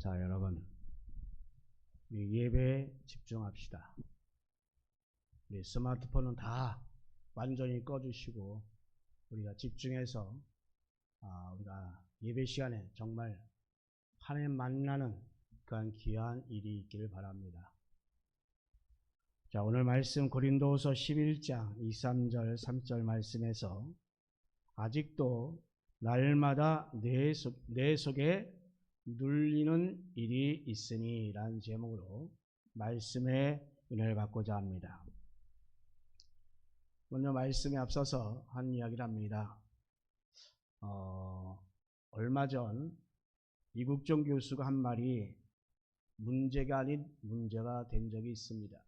자, 여러분, 우리 예배에 집중합시다. 우리 스마트폰은 다 완전히 꺼주시고 우리가 집중해서 우리가 예배 시간에 정말 하나님 만나는 그런 귀한 일이 있기를 바랍니다. 자, 오늘 말씀 고린도후서 11장 2, 3절, 3절 말씀에서 아직도 날마다 내 속에 눌리는 일이 있으니 라는 제목으로 말씀의 은혜를 받고자 합니다. 먼저 말씀에 앞서서 한 이야기를 합니다. 얼마 전 이국종 교수가 한 말이 문제가 아닌 문제가 된 적이 있습니다.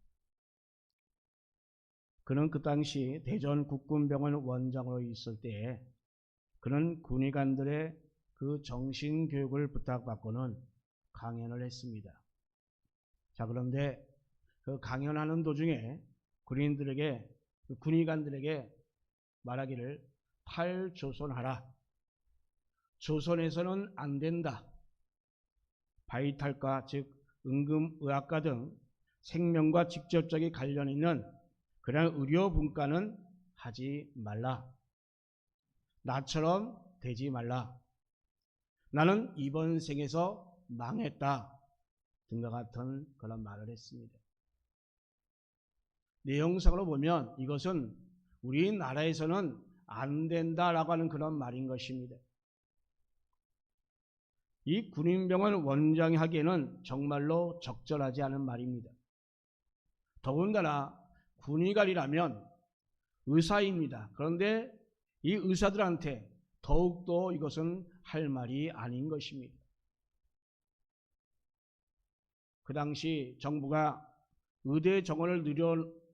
그는 그 당시 대전 국군병원 원장으로 있을 때에 그는 군의관들의 그 정신교육을 부탁받고는 강연을 했습니다. 자, 그런데 그 강연하는 도중에 군의관들에게 말하기를 탈조선하라. 조선에서는 안 된다. 바이탈과 즉 응급의학과 등 생명과 직접적인 관련 있는 그런 의료 분과는 하지 말라. 나처럼 되지 말라. 나는 이번 생에서 망했다. 등과 같은 그런 말을 했습니다. 내용상으로 보면 이것은 우리나라에서는 안 된다라고 하는 그런 말인 것입니다. 이 군인병원 원장이 하기에는 정말로 적절하지 않은 말입니다. 더군다나 군의관이라면 의사입니다. 그런데 이 의사들한테 더욱더 이것은 할 말이 아닌 것입니다. 그 당시 정부가 의대 정원을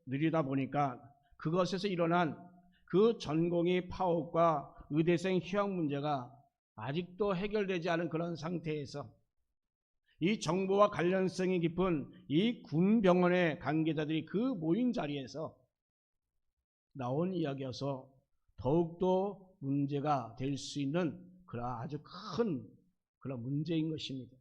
늘리다 보니까 그것에서 일어난 그 전공의 파업과 의대생 휴학 문제가 아직도 해결되지 않은 그런 상태에서 이 정보와 관련성이 깊은 이 군병원의 관계자들이 그 모인 자리에서 나온 이야기여서 더욱더 문제가 될 수 있는 그런 아주 큰 그런 문제인 것입니다.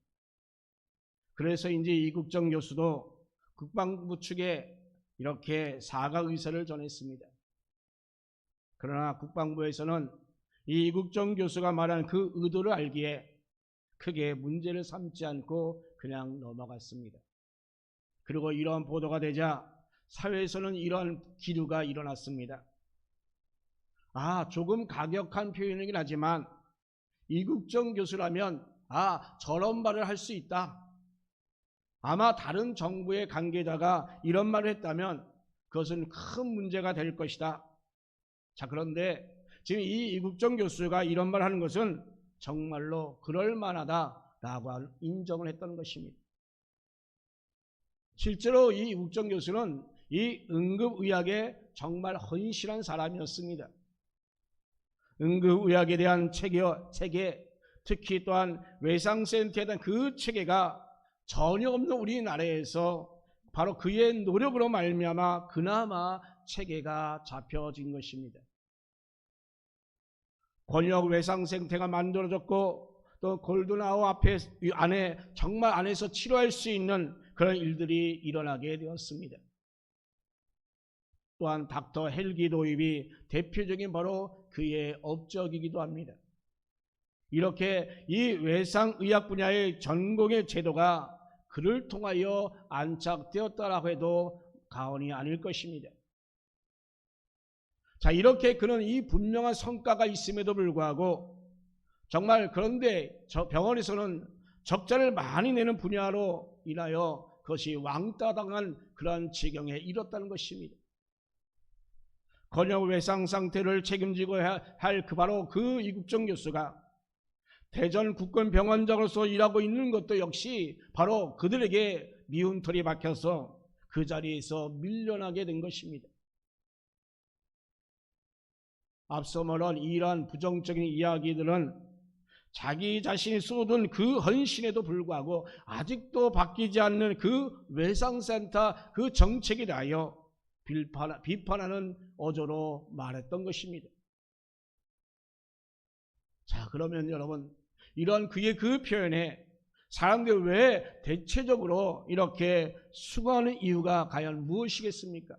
그래서 이제 이국정 교수도 국방부 측에 이렇게 사과 의사를 전했습니다. 그러나 국방부에서는 이 이국정 교수가 말한 그 의도를 알기에 크게 문제를 삼지 않고 그냥 넘어갔습니다. 그리고 이러한 보도가 되자 사회에서는 이러한 기류가 일어났습니다. 조금 가격한 표현이긴 하지만 이국정 교수라면 저런 말을 할 수 있다. 아마 다른 정부의 관계자가 이런 말을 했다면 그것은 큰 문제가 될 것이다. 자, 그런데 지금 이 이국정 교수가 이런 말을 하는 것은 정말로 그럴만하다라고 인정을 했던 것입니다. 실제로 이 이국정 교수는 이 응급의학에 정말 헌신한 사람이었습니다. 응급의학에 대한 체계, 특히 또한 외상센터에 대한 그 체계가 전혀 없는 우리나라에서 바로 그의 노력으로 말미암아 그나마 체계가 잡혀진 것입니다. 권역 외상센터가 만들어졌고 또 골든아워 안에 정말 안에서 치료할 수 있는 그런 일들이 일어나게 되었습니다. 또한 닥터 헬기 도입이 대표적인 바로 그의 업적이기도 합니다. 이렇게 이 외상의학 분야의 전공의 제도가 그를 통하여 안착되었다라고 해도 과언이 아닐 것입니다. 자, 이렇게 그는 이 분명한 성과가 있음에도 불구하고 정말 그런데 병원에서는 적자를 많이 내는 분야로 인하여 그것이 왕따당한 그런 지경에 이뤘다는 것입니다. 권역 외상 상태를 책임지고 할 바로 그 이국정 교수가 대전 국군병원장으로서 일하고 있는 것도 역시 바로 그들에게 미움털이 박혀서 그 자리에서 밀려나게 된 것입니다. 앞서 말한 이러한 부정적인 이야기들은 자기 자신이 쏟은 그 헌신에도 불구하고 아직도 바뀌지 않는 그 외상센터 그 정책에 대하여 비판하는 어조로 말했던 것입니다. 자, 그러면 여러분, 이런 그의 그 표현에 사람들이 왜 대체적으로 이렇게 수고하는 이유가 과연 무엇이겠습니까?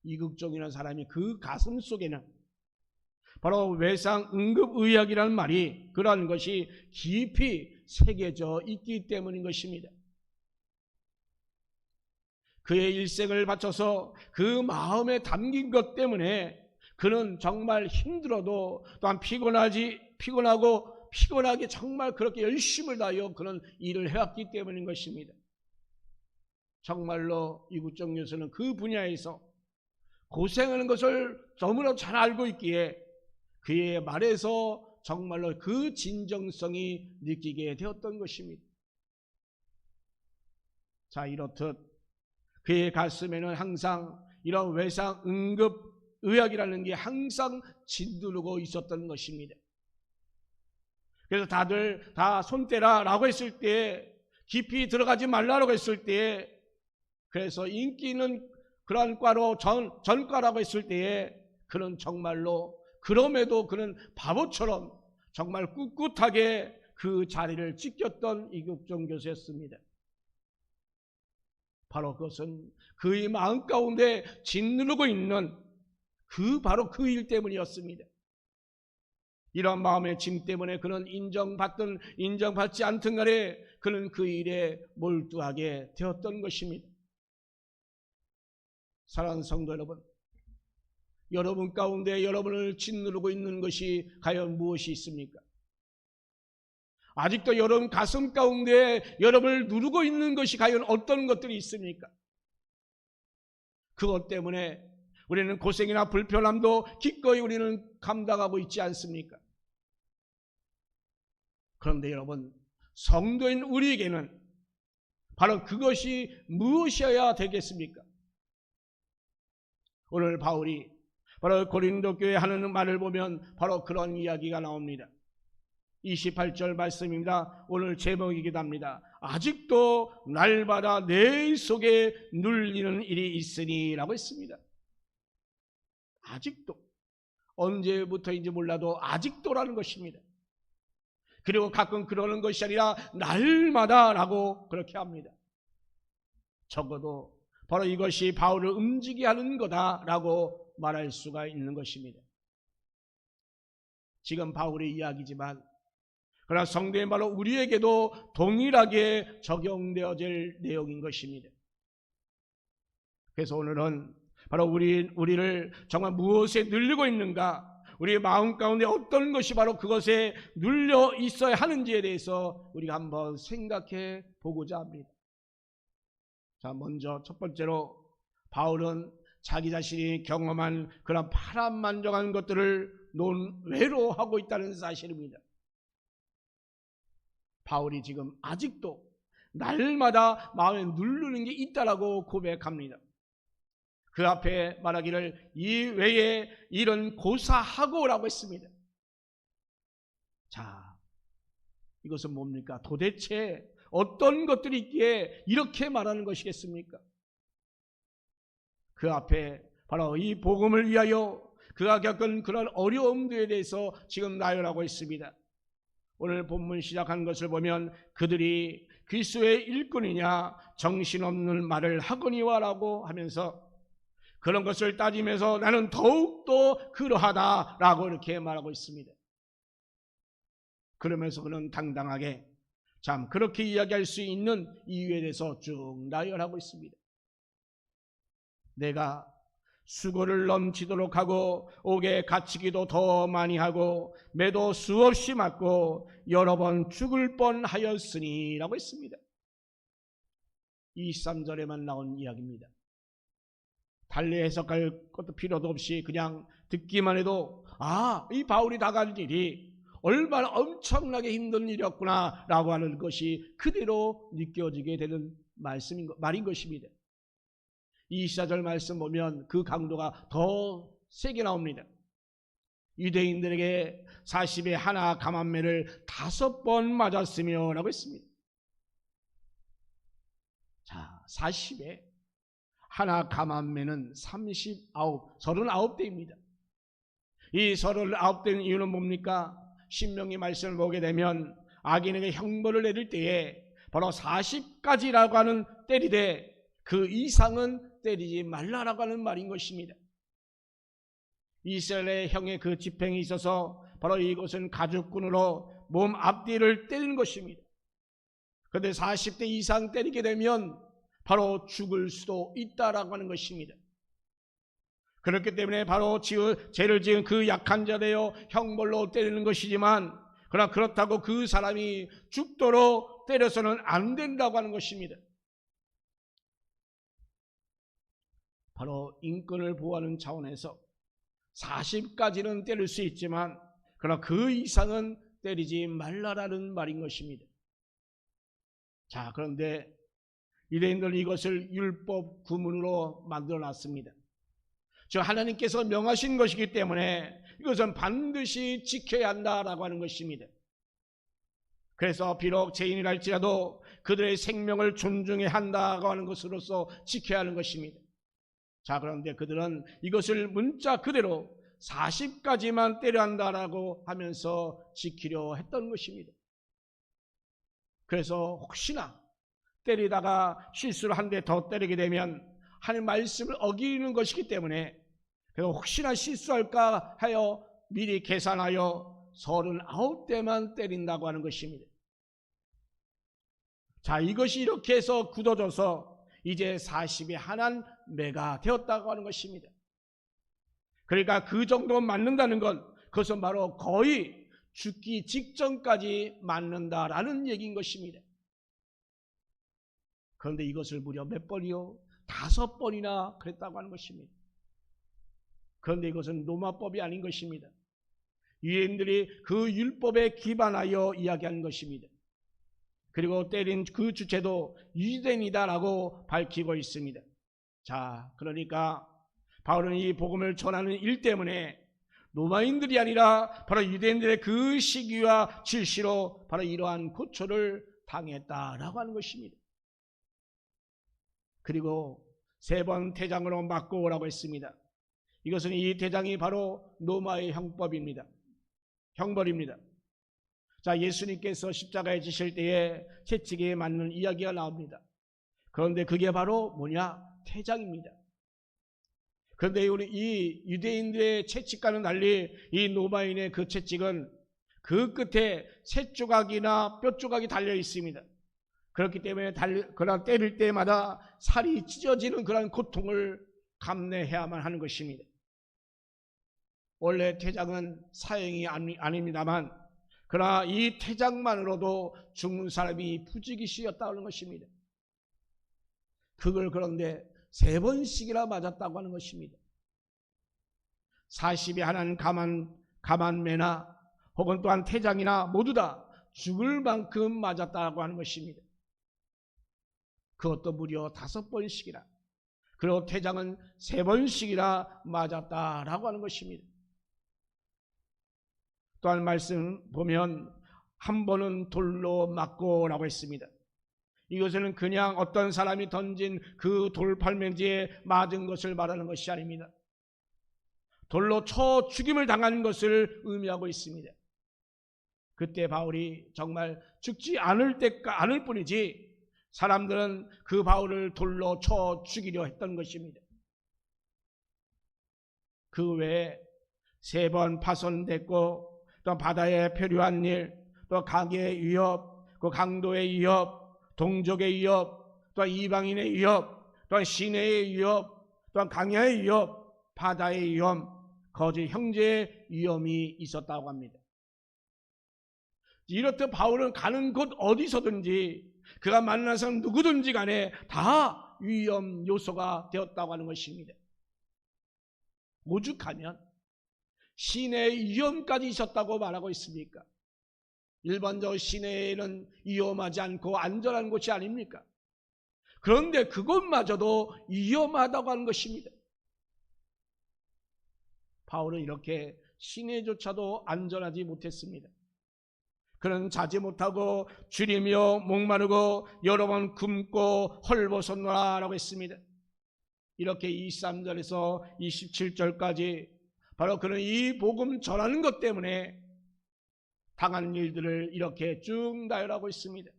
이국종이라는 사람이 그 가슴 속에는 바로 외상응급의학이라는 말이 그러한 것이 깊이 새겨져 있기 때문인 것입니다. 그의 일생을 바쳐서 그 마음에 담긴 것 때문에 그는 정말 힘들어도 또한 피곤하게 정말 그렇게 열심을 다하여 그런 일을 해왔기 때문인 것입니다. 정말로 이국종 교수는 그 분야에서 고생하는 것을 너무나 잘 알고 있기에 그의 말에서 정말로 그 진정성이 느끼게 되었던 것입니다. 자, 이렇듯 그의 가슴에는 항상 이런 외상응급의학이라는 게 항상 짓누르고 있었던 것입니다. 그래서 다들 다 손 떼라라고 했을 때, 깊이 들어가지 말라고 했을 때, 그래서 인기 있는 그러한 과로 전과라고 했을 때에 그는 정말로 그럼에도 그는 바보처럼 정말 꿋꿋하게 그 자리를 지켰던 이국종 교수였습니다. 바로 그것은 그의 마음 가운데 짓누르고 있는 바로 그 일 때문이었습니다. 이러한 마음의 짐 때문에 그는 인정받지 않든 간에 그는 그 일에 몰두하게 되었던 것입니다. 사랑하는 성도 여러분, 여러분 가운데 여러분을 짓누르고 있는 것이 과연 무엇이 있습니까? 아직도 여러분 가슴 가운데 여러분을 누르고 있는 것이 과연 어떤 것들이 있습니까? 그것 때문에 우리는 고생이나 불편함도 기꺼이 우리는 감당하고 있지 않습니까? 그런데 여러분, 성도인 우리에게는 바로 그것이 무엇이어야 되겠습니까? 오늘 바울이 바로 고린도 교회에 하는 말을 보면 바로 그런 이야기가 나옵니다. 28절 말씀입니다. 오늘 제목이기도 합니다. 아직도 날마다 내 속에 눌리는 일이 있으니 라고 했습니다. 아직도, 언제부터인지 몰라도 아직도라는 것입니다. 그리고 가끔 그러는 것이 아니라 날마다 라고 그렇게 합니다. 적어도 바로 이것이 바울을 움직이게 하는 거다라고 말할 수가 있는 것입니다. 지금 바울의 이야기지만 그러나 성도의 말로 우리에게도 동일하게 적용되어질 내용인 것입니다. 그래서 오늘은 바로 우리를 정말 무엇에 눌리고 있는가, 우리의 마음 가운데 어떤 것이 바로 그것에 눌려 있어야 하는지에 대해서 우리가 한번 생각해 보고자 합니다. 자, 먼저 첫 번째로 바울은 자기 자신이 경험한 그런 파란만장한 것들을 논외로 하고 있다는 사실입니다. 바울이 지금 아직도 날마다 마음에 누르는 게 있다라고 고백합니다. 그 앞에 말하기를 이 외에 이런 고사하고라고 했습니다. 자, 이것은 뭡니까? 도대체 어떤 것들이 있기에 이렇게 말하는 것이겠습니까? 그 앞에 바로 이 복음을 위하여 그가 겪은 그런 어려움들에 대해서 지금 나열하고 있습니다. 오늘 본문 시작한 것을 보면 그들이 그리스도의 일꾼이냐 정신없는 말을 하거니와 라고 하면서 그런 것을 따지면서 나는 더욱더 그러하다라고 이렇게 말하고 있습니다. 그러면서 그는 당당하게 참 그렇게 이야기할 수 있는 이유에 대해서 쭉 나열하고 있습니다. 내가 수고를 넘치도록 하고 옥에 갇히기도 더 많이 하고 매도 수없이 맞고 여러 번 죽을 뻔하였으니 라고 했습니다. 23절에만 나온 이야기입니다. 달리 해석할 것도 필요도 없이 그냥 듣기만 해도 이 바울이 당한 일이 얼마나 엄청나게 힘든 일이었구나 라고 하는 것이 그대로 느껴지게 되는 말인 것입니다. 24절 말씀 보면 그 강도가 더 세게 나옵니다. 유대인들에게 40에 하나 감한매를 5번 맞았으며 라고 했습니다. 자, 40에 하나 감한매는 39대입니다. 이 39대는 이유는 뭡니까? 신명기 말씀을 보게 되면 악인에게 형벌을 내릴 때에 바로 40가지라고 하는 때리되 그 이상은 때리지 말라라고 하는 말인 것입니다. 이스라엘의 형의 그 집행이 있어서 바로 이것은 가죽끈으로 몸 앞뒤를 때리는 것입니다. 그런데 40대 이상 때리게 되면 바로 죽을 수도 있다라고 하는 것입니다. 그렇기 때문에 바로 죄를 지은 그 약한 자 되어 형벌로 때리는 것이지만 그러나 그렇다고 그 사람이 죽도록 때려서는 안 된다고 하는 것입니다. 바로 인권을 보호하는 차원에서 40까지는 때릴 수 있지만 그러나 그 이상은 때리지 말라라는 말인 것입니다. 자, 그런데 유대인들은 이것을 율법 구문으로 만들어 놨습니다. 즉 하나님께서 명하신 것이기 때문에 이것은 반드시 지켜야 한다라고 하는 것입니다. 그래서 비록 죄인이라 할지라도 그들의 생명을 존중해야 한다고 하는 것으로서 지켜야 하는 것입니다. 자, 그런데 그들은 이것을 문자 그대로 40까지만 때려야 한다라고 하면서 지키려 했던 것입니다. 그래서 혹시나 때리다가 실수를 한 대 더 때리게 되면 하나님 말씀을 어기는 것이기 때문에 혹시나 실수할까 하여 미리 계산하여 39대만 때린다고 하는 것입니다. 자, 이것이 이렇게 해서 굳어져서 이제 40이 하나는 매가 되었다고 하는 것입니다. 그러니까 그 정도 맞는다는 건 그것은 바로 거의 죽기 직전까지 맞는다라는 얘기인 것입니다. 그런데 이것을 무려 몇 번이요? 5번이나 그랬다고 하는 것입니다. 그런데 이것은 로마법이 아닌 것입니다. 유대인들이 그 율법에 기반하여 이야기하는 것입니다. 그리고 때린 그 주체도 유대인이다라고 밝히고 있습니다. 자, 그러니까 바울은 이 복음을 전하는 일 때문에 로마인들이 아니라 바로 유대인들의 그 시기와 질시로 바로 이러한 고초를 당했다라고 하는 것입니다. 그리고 3번 태장으로 맞고 오라고 했습니다. 이것은 이 태장이 바로 로마의 형벌입니다. 자, 예수님께서 십자가에 지실 때에 채찍에 맞는 이야기가 나옵니다. 그런데 그게 바로 뭐냐? 태장입니다. 그런데 우리 이 유대인들의 채찍과는 달리 이 로마인의 그 채찍은 그 끝에 새 조각이나 뼈 조각이 달려 있습니다. 그렇기 때문에 그런 때릴 때마다 살이 찢어지는 그런 고통을 감내해야만 하는 것입니다. 원래 태장은 사형이 아닙니다만 그러나 이 태장만으로도 죽는 사람이 부지기수였다는 것입니다. 그걸 그런데 3번씩이나 맞았다고 하는 것입니다. 40이 하나는 가만매나 혹은 또한 태장이나 모두 다 죽을 만큼 맞았다고 하는 것입니다. 그것도 무려 5번씩이나, 그리고 태장은 3번씩이나 맞았다라고 하는 것입니다. 또한 말씀 보면 한 번은 돌로 맞고라고 했습니다. 이것은 그냥 어떤 사람이 던진 그 돌팔매지에 맞은 것을 말하는 것이 아닙니다. 돌로 쳐 죽임을 당하는 것을 의미하고 있습니다. 그때 바울이 정말 죽지 않을 뿐이지 사람들은 그 바울을 돌로 쳐 죽이려 했던 것입니다. 그 외에 3번 파손됐고 또 바다에 표류한 일, 또 강의 위협, 그 강도의 위협, 동족의 위협, 또 이방인의 위협, 또 시내의 위협, 또 강야의 위협, 바다의 위험, 거짓 형제의 위험이 있었다고 합니다. 이렇듯 바울은 가는 곳 어디서든지 그가 만난 사람 누구든지 간에 다 위험 요소가 되었다고 하는 것입니다. 오죽하면 시내의 위험까지 있었다고 말하고 있습니까? 일반적으로 시내에는 위험하지 않고 안전한 곳이 아닙니까? 그런데 그것마저도 위험하다고 하는 것입니다. 바울은 이렇게 시내조차도 안전하지 못했습니다. 그는 자지 못하고 줄이며 목마르고 여러 번 굶고 헐벗었노라라고 했습니다. 이렇게 23절에서 27절까지 바로 그는 이 복음 전하는 것 때문에 당한 일들을 이렇게 쭉 나열하고 있습니다.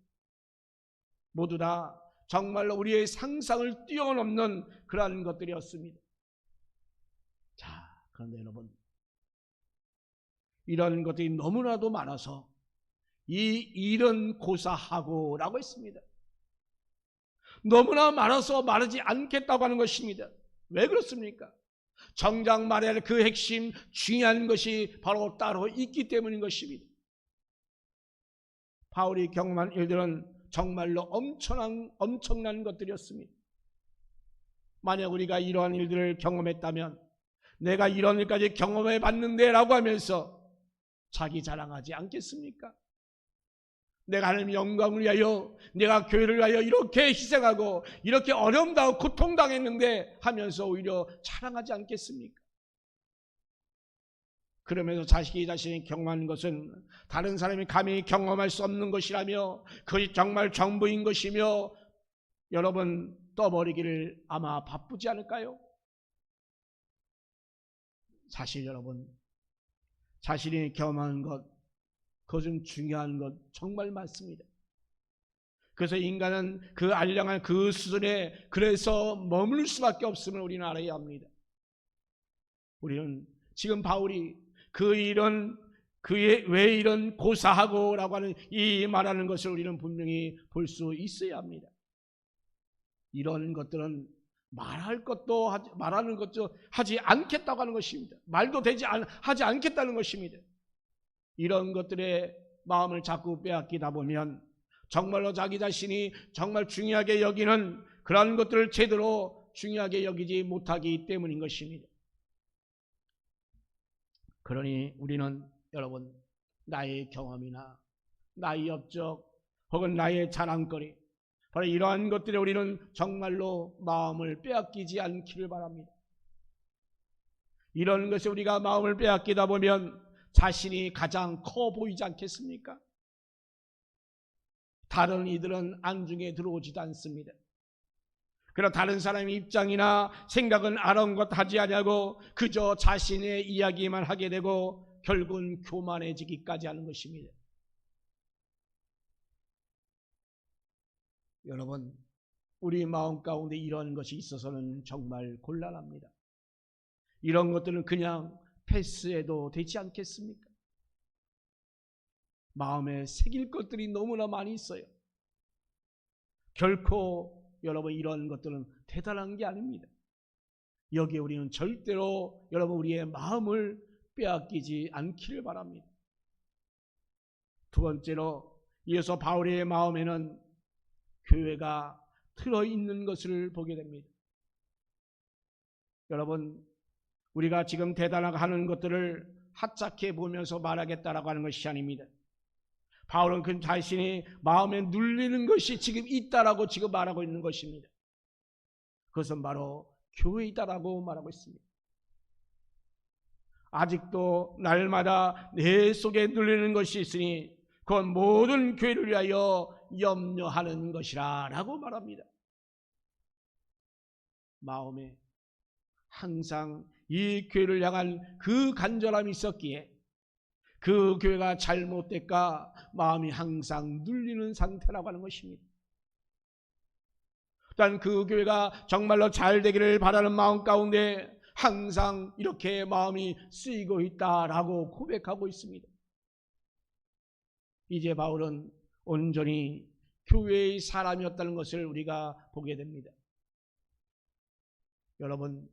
모두 다 정말로 우리의 상상을 뛰어넘는 그러한 것들이었습니다. 자, 그런데 여러분, 이런 것들이 너무나도 많아서 이 일은 고사하고라고 했습니다. 너무나 많아서 말하지 않겠다고 하는 것입니다. 왜 그렇습니까? 정작 말해야 할 그 핵심 중요한 것이 바로 따로 있기 때문인 것입니다. 바울이 경험한 일들은 정말로 엄청난 것들이었습니다. 만약 우리가 이러한 일들을 경험했다면 내가 이런 일까지 경험해 봤는데 라고 하면서 자기 자랑하지 않겠습니까? 내가 하나님 영광을 위하여, 내가 교회를 위하여 이렇게 희생하고 이렇게 어려움 당하고 고통당했는데 하면서 오히려 자랑하지 않겠습니까? 그러면서 자신이 경험하는 것은 다른 사람이 감히 경험할 수 없는 것이라며 그것이 정말 전부인 것이며 여러분 떠버리기를 아마 바쁘지 않을까요? 사실 여러분, 자신이 경험하는 것, 그것은 중요한 것 정말 많습니다. 그래서 인간은 그 알량한 그 수준에 그래서 머물 수밖에 없음을 우리는 알아야 합니다. 우리는 지금 바울이 왜 이런 고사하고라고 하는 이 말하는 것을 우리는 분명히 볼 수 있어야 합니다. 이런 것들은 말하는 것도 하지 않겠다고 하는 것입니다. 말도 하지 않겠다는 것입니다. 이런 것들의 마음을 자꾸 빼앗기다 보면 정말로 자기 자신이 정말 중요하게 여기는 그런 것들을 제대로 중요하게 여기지 못하기 때문인 것입니다. 그러니 우리는 여러분 나의 경험이나 나의 업적 혹은 나의 자랑거리 바로 이러한 것들에 우리는 정말로 마음을 빼앗기지 않기를 바랍니다. 이런 것에 우리가 마음을 빼앗기다 보면 자신이 가장 커 보이지 않겠습니까? 다른 이들은 안중에 들어오지도 않습니다. 그러나 다른 사람의 입장이나 생각은 아랑곳하지 않냐고 그저 자신의 이야기만 하게 되고 결국은 교만해지기까지 하는 것입니다. 여러분, 우리 마음 가운데 이런 것이 있어서는 정말 곤란합니다. 이런 것들은 그냥 패스해도 되지 않겠습니까? 마음에 새길 것들이 너무나 많이 있어요. 결코 여러분 이런 것들은 대단한 게 아닙니다. 여기에 우리는 절대로 여러분 우리의 마음을 빼앗기지 않기를 바랍니다. 두 번째로 이어서 바울의 마음에는 교회가 들어있는 것을 보게 됩니다. 여러분 우리가 지금 대단하게 하는 것들을 하찮게 보면서 말하겠다라고 하는 것이 아닙니다. 바울은 그 자신이 마음에 눌리는 것이 지금 있다라고 지금 말하고 있는 것입니다. 그것은 바로 교회이다라고 말하고 있습니다. 아직도 날마다 내 속에 눌리는 것이 있으니 그건 모든 교회를 위하여 염려하는 것이라 라고 말합니다. 마음에 항상 이 교회를 향한 그 간절함이 있었기에 그 교회가 잘못될까 마음이 항상 눌리는 상태라고 하는 것입니다. 또한 그 교회가 정말로 잘 되기를 바라는 마음 가운데 항상 이렇게 마음이 쓰이고 있다라고 고백하고 있습니다. 이제 바울은 온전히 교회의 사람이었다는 것을 우리가 보게 됩니다. 여러분,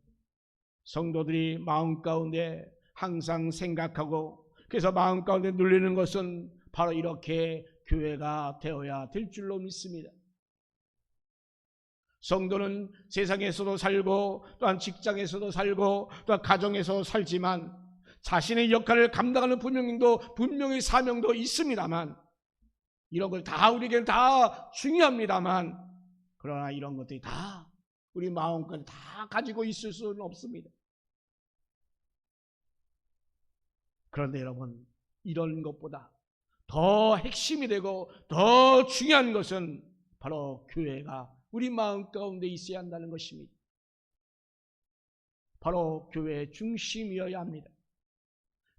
성도들이 마음 가운데 항상 생각하고 그래서 마음 가운데 눌리는 것은 바로 이렇게 교회가 되어야 될 줄로 믿습니다. 성도는 세상에서도 살고 또한 직장에서도 살고 또한 가정에서 살지만 자신의 역할을 감당하는 분명히 사명도 있습니다만 이런 걸 다 우리에게는 다 중요합니다만 그러나 이런 것들이 다 우리 마음까지 다 가지고 있을 수는 없습니다. 그런데 여러분 이런 것보다 더 핵심이 되고 더 중요한 것은 바로 교회가 우리 마음 가운데 있어야 한다는 것입니다. 바로 교회의 중심이어야 합니다.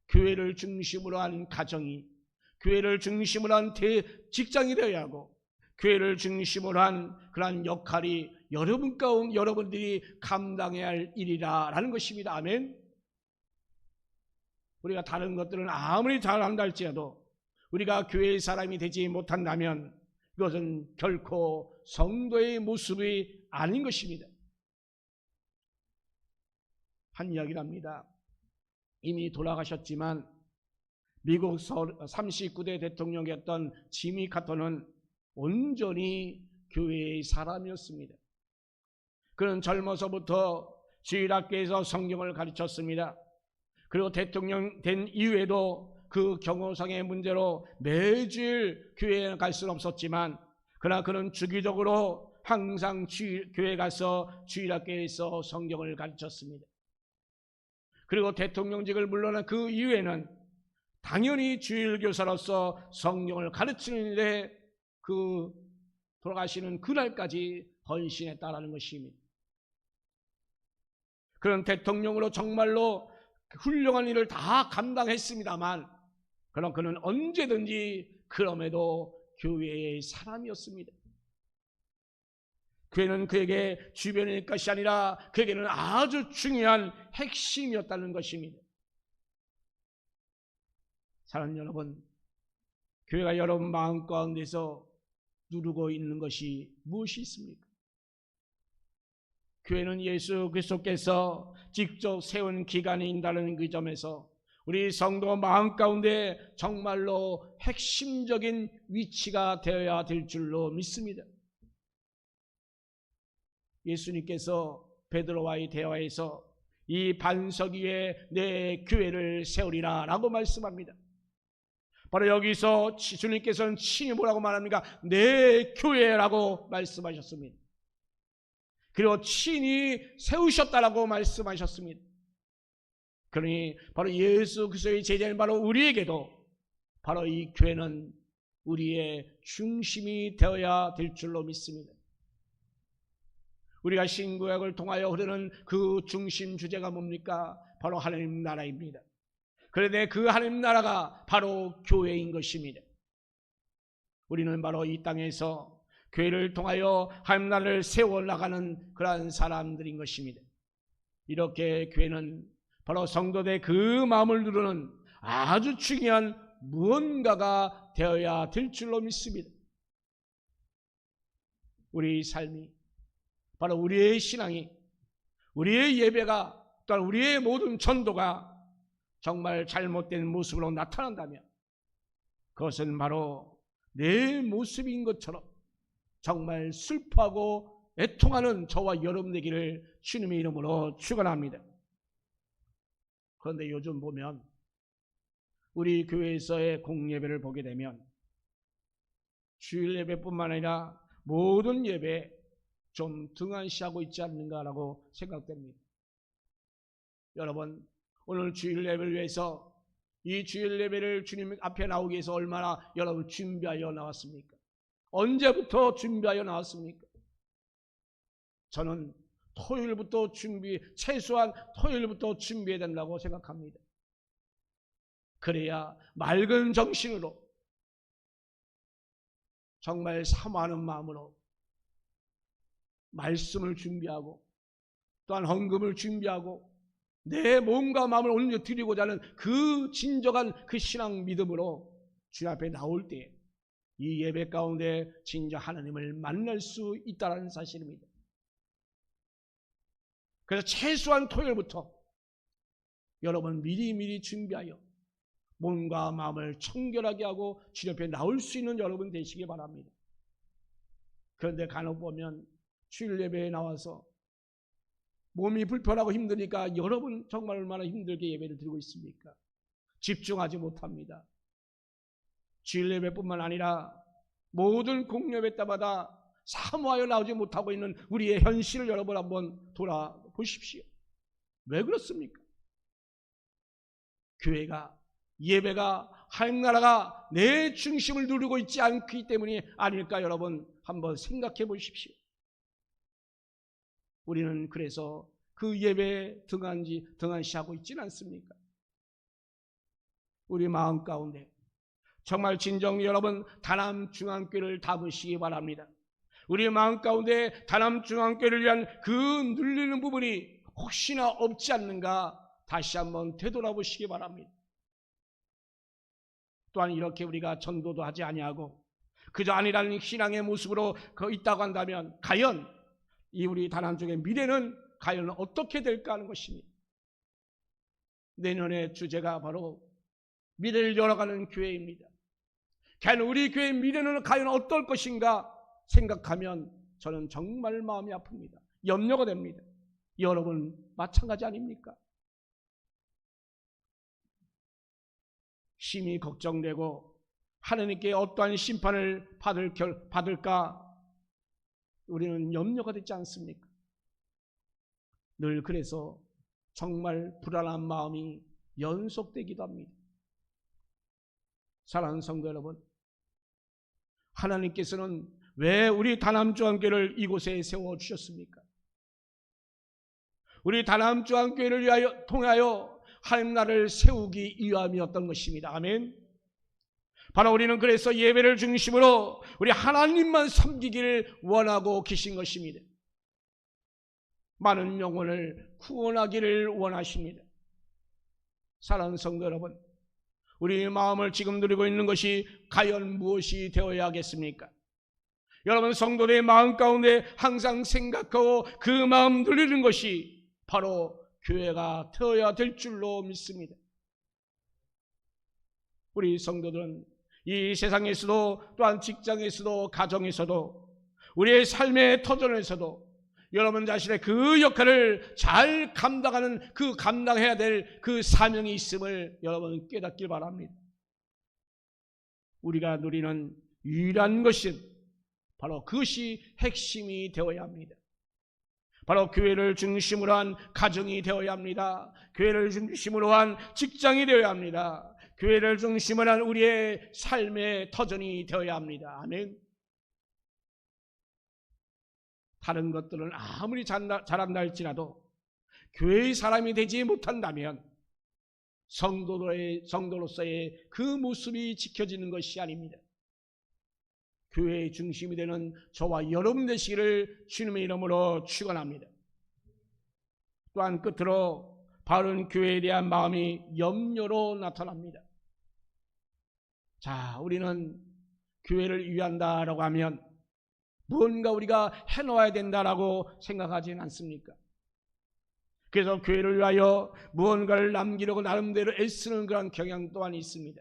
교회를 중심으로 한 가정이 교회를 중심으로 한 직장이 되어야 하고, 교회를 중심으로 한 그러한 역할이 여러분들이 감당해야 할 일이라는 것입니다. 아멘. 우리가 다른 것들은 아무리 잘한다 할지라도 우리가 교회의 사람이 되지 못한다면 그것은 결코 성도의 모습이 아닌 것입니다. 한 이야기를 합니다. 이미 돌아가셨지만 미국 39대 대통령이었던 지미 카터는 온전히 교회의 사람이었습니다. 그는 젊어서부터 주일학교에서 성경을 가르쳤습니다. 그리고 대통령 된 이후에도 그 경호상의 문제로 매주일 교회에 갈 수는 없었지만, 그러나 그는 주기적으로 항상 교회에 가서 주일학교에서 성경을 가르쳤습니다. 그리고 대통령직을 물러난 그 이후에는 당연히 주일교사로서 성경을 가르치는 일에 그 돌아가시는 그날까지 헌신했다라는 것입니다. 그런 대통령으로 정말로 훌륭한 일을 다 감당했습니다만, 그럼 그는 언제든지 그럼에도 교회의 사람이었습니다. 교회는 그에게 주변의 것이 아니라 그에게는 아주 중요한 핵심이었다는 것입니다. 사랑하는 여러분, 교회가 여러분 마음 가운데서 누르고 있는 것이 무엇이 있습니까? 교회는 예수 그리스도께서 직접 세운 기관인다는 그 점에서 우리 성도 마음 가운데 정말로 핵심적인 위치가 되어야 될 줄로 믿습니다. 예수님께서 베드로와의 대화에서 이 반석 위에 내 교회를 세우리라 라고 말씀합니다. 바로 여기서 주님께서는 친히 뭐라고 말합니까? 내 교회라고 말씀하셨습니다. 그리고 친히 세우셨다라고 말씀하셨습니다. 그러니 바로 예수 그리스도의 제자인 바로 우리에게도 바로 이 교회는 우리의 중심이 되어야 될 줄로 믿습니다. 우리가 신구약을 통하여 흐르는 그 중심 주제가 뭡니까? 바로 하나님 나라입니다. 그런데 그 하나님 나라가 바로 교회인 것입니다. 우리는 바로 이 땅에서 교회를 통하여 하나님 나라를 세워나가는 그러한 사람들인 것입니다. 이렇게 교회는 바로 성도들의 그 마음을 누르는 아주 중요한 무언가가 되어야 될 줄로 믿습니다. 우리 삶이, 바로 우리의 신앙이, 우리의 예배가, 또한 우리의 모든 전도가 정말 잘못된 모습으로 나타난다면 그것은 바로 내 모습인 것처럼 정말 슬퍼하고 애통하는 저와 여러분 되기를 주님의 이름으로 축원합니다. 그런데 요즘 보면 우리 교회에서의 공예배를 보게 되면 주일 예배뿐만 아니라 모든 예배에 좀 등한시하고 있지 않는가라고 생각됩니다. 여러분, 오늘 주일 예배를 위해서 이 주일 예배를 주님 앞에 나오기 위해서 얼마나 여러분 준비하여 나왔습니까? 언제부터 준비하여 나왔습니까? 저는 토요일부터 최소한 토요일부터 준비해야 된다고 생각합니다. 그래야 맑은 정신으로 정말 사모하는 마음으로 말씀을 준비하고 또한 헌금을 준비하고 내 몸과 마음을 온전히 드리고자 하는 그 진정한 그 신앙 믿음으로 주님 앞에 나올 때 이 예배 가운데 진짜 하나님을 만날 수 있다는 사실입니다. 그래서 최소한 토요일부터 여러분 미리미리 준비하여 몸과 마음을 청결하게 하고 주님 앞에 나올 수 있는 여러분 되시기 바랍니다. 그런데 간혹 보면 주일 예배에 나와서 몸이 불편하고 힘드니까 여러분 정말 얼마나 힘들게 예배를 드리고 있습니까? 집중하지 못합니다. 주일 예배뿐만 아니라 모든 공예배 때마다 사모하여 나오지 못하고 있는 우리의 현실을 여러분 한번 돌아보십시오. 왜 그렇습니까? 교회가, 예배가, 하나님 나라가 내 중심을 누리고 있지 않기 때문이 아닐까 여러분 한번 생각해 보십시오. 우리는 그래서 그 예배에 등한시하고 있지는 않습니까? 우리 마음 가운데 정말 진정 여러분 다남중앙교회를 담으시기 바랍니다. 우리 마음 가운데 다남중앙교회를 위한 그 눌리는 부분이 혹시나 없지 않는가 다시 한번 되돌아보시기 바랍니다. 또한 이렇게 우리가 전도도 하지 아니하고 그저 아니라는 신앙의 모습으로 있다고 한다면 과연 이 우리 다남중의 미래는 과연 어떻게 될까 하는 것입니다. 내년의 주제가 바로 미래를 열어가는 교회입니다. 과연 우리 교회의 미래는 과연 어떨 것인가 생각하면 저는 정말 마음이 아픕니다. 염려가 됩니다. 여러분 마찬가지 아닙니까? 심히 걱정되고 하나님께 어떠한 심판을 받을까 우리는 염려가 되지 않습니까? 늘 그래서 정말 불안한 마음이 연속되기도 합니다. 사랑하는 성도 여러분, 하나님께서는 왜 우리 다남중앙교회를 이곳에 세워주셨습니까? 우리 다남중앙교회를 통하여 하나님 나라를 세우기 위함이었던 것입니다. 아멘. 바로 우리는 그래서 예배를 중심으로 우리 하나님만 섬기기를 원하고 계신 것입니다. 많은 영혼을 구원하기를 원하십니다. 사랑하는 성도 여러분, 우리 마음을 지금 누리고 있는 것이 과연 무엇이 되어야 하겠습니까? 여러분 성도들의 마음 가운데 항상 생각하고 그 마음 누리는 것이 바로 교회가 되어야 될 줄로 믿습니다. 우리 성도들은 이 세상에서도 또한 직장에서도 가정에서도 우리의 삶의 터전에서도 여러분 자신의 그 역할을 잘 감당하는 감당해야 될 그 사명이 있음을 여러분 깨닫길 바랍니다. 우리가 누리는 유일한 것은 바로 그것이 핵심이 되어야 합니다. 바로 교회를 중심으로 한 가정이 되어야 합니다. 교회를 중심으로 한 직장이 되어야 합니다. 교회를 중심으로 한 우리의 삶의 터전이 되어야 합니다. 아멘. 다른 것들은 아무리 잘한다 할지라도 교회의 사람이 되지 못한다면 성도로서의 그 모습이 지켜지는 것이 아닙니다. 교회의 중심이 되는 저와 여러분 되시기를 주님의 이름으로 축원합니다. 또한 끝으로 바른 교회에 대한 마음이 염려로 나타납니다. 자, 우리는 교회를 위한다라고 하면 뭔가 우리가 해놓아야 된다라고 생각하지는 않습니까? 그래서 교회를 위하여 무언가를 남기려고 나름대로 애쓰는 그런 경향 또한 있습니다.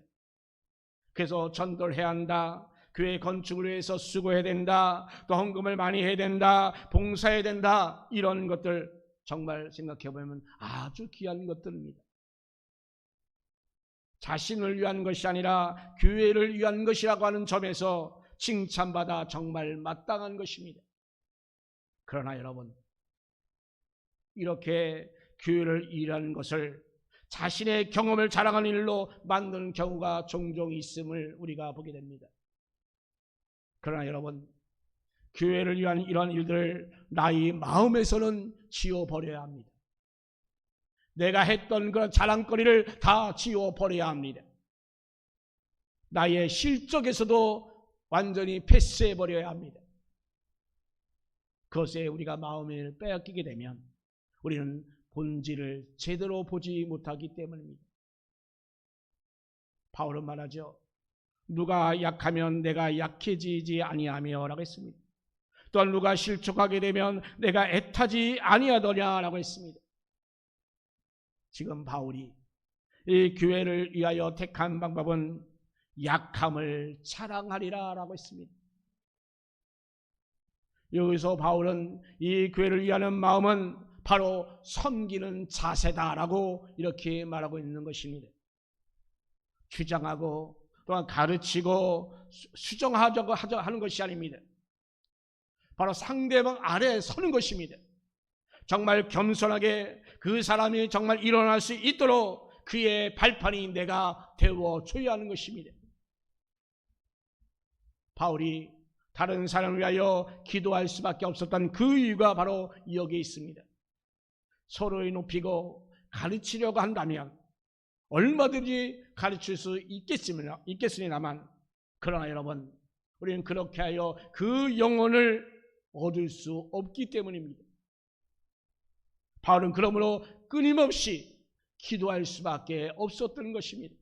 그래서 전도를 해야 한다, 교회 건축을 위해서 수고해야 된다, 또 헌금을 많이 해야 된다, 봉사해야 된다, 이런 것들 정말 생각해보면 아주 귀한 것들입니다. 자신을 위한 것이 아니라 교회를 위한 것이라고 하는 점에서 칭찬받아 정말 마땅한 것입니다. 그러나 여러분, 이렇게 교회를 일하는 것을 자신의 경험을 자랑하는 일로 만드는 경우가 종종 있음을 우리가 보게 됩니다. 그러나 여러분, 교회를 위한 이런 일들을 나의 마음에서는 지워버려야 합니다. 내가 했던 그런 자랑거리를 다 지워버려야 합니다. 나의 실적에서도 완전히 패스해버려야 합니다. 그것에 우리가 마음을 빼앗기게 되면 우리는 본질을 제대로 보지 못하기 때문입니다. 바울은 말하죠. 누가 약하면 내가 약해지지 아니하며 라고 했습니다. 또한 누가 실족하게 되면 내가 애타지 아니하더냐라고 했습니다. 지금 바울이 이 교회를 위하여 택한 방법은 약함을 자랑하리라 라고 했습니다. 여기서 바울은 이 교회를 위하는 마음은 바로 섬기는 자세다라고 이렇게 말하고 있는 것입니다. 주장하고 또한 가르치고 수정하자고 하는 것이 아닙니다. 바로 상대방 아래에 서는 것입니다. 정말 겸손하게 그 사람이 정말 일어날 수 있도록 그의 발판이 내가 되어줘야 하는 것입니다. 바울이 다른 사람을 위하여 기도할 수밖에 없었던 그 이유가 바로 여기에 있습니다. 서로를 높이고 가르치려고 한다면 얼마든지 가르칠 수 있겠으리나만, 그러나 여러분, 우리는 그렇게 하여 그 영혼을 얻을 수 없기 때문입니다. 바울은 그러므로 끊임없이 기도할 수밖에 없었던 것입니다.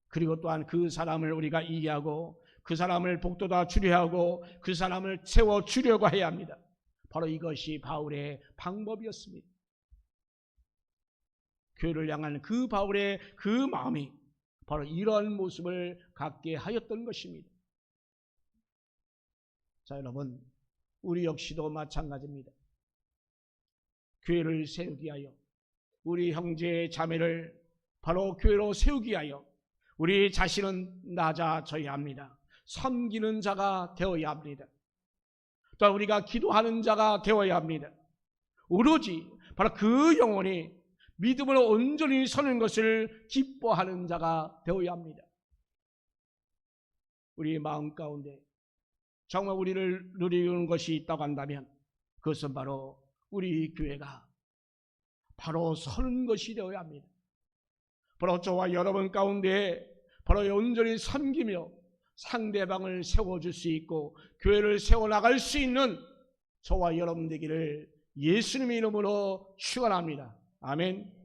그리고 또한 그 사람을 우리가 이해하고 그 사람을 복돋아 주려 하고 그 사람을 채워 주려고 해야 합니다. 바로 이것이 바울의 방법이었습니다. 교회를 향한 그 바울의 그 마음이 바로 이러한 모습을 갖게 하였던 것입니다. 자, 여러분, 우리 역시도 마찬가지입니다. 교회를 세우기 위하여, 우리 형제 자매를 바로 교회로 세우기 위하여 우리 자신은 낮아져야 합니다. 섬기는 자가 되어야 합니다. 또 우리가 기도하는 자가 되어야 합니다. 오로지 바로 그 영혼이 믿음으로 온전히 서는 것을 기뻐하는 자가 되어야 합니다. 우리 마음 가운데 정말 우리를 누리는 것이 있다고 한다면 그것은 바로 우리 교회가 바로 서는 것이 되어야 합니다. 바로 저와 여러분 가운데 바로 온전히 섬기며 상대방을 세워줄 수 있고 교회를 세워나갈 수 있는 저와 여러분 되기를 예수님의 이름으로 축원합니다. 아멘.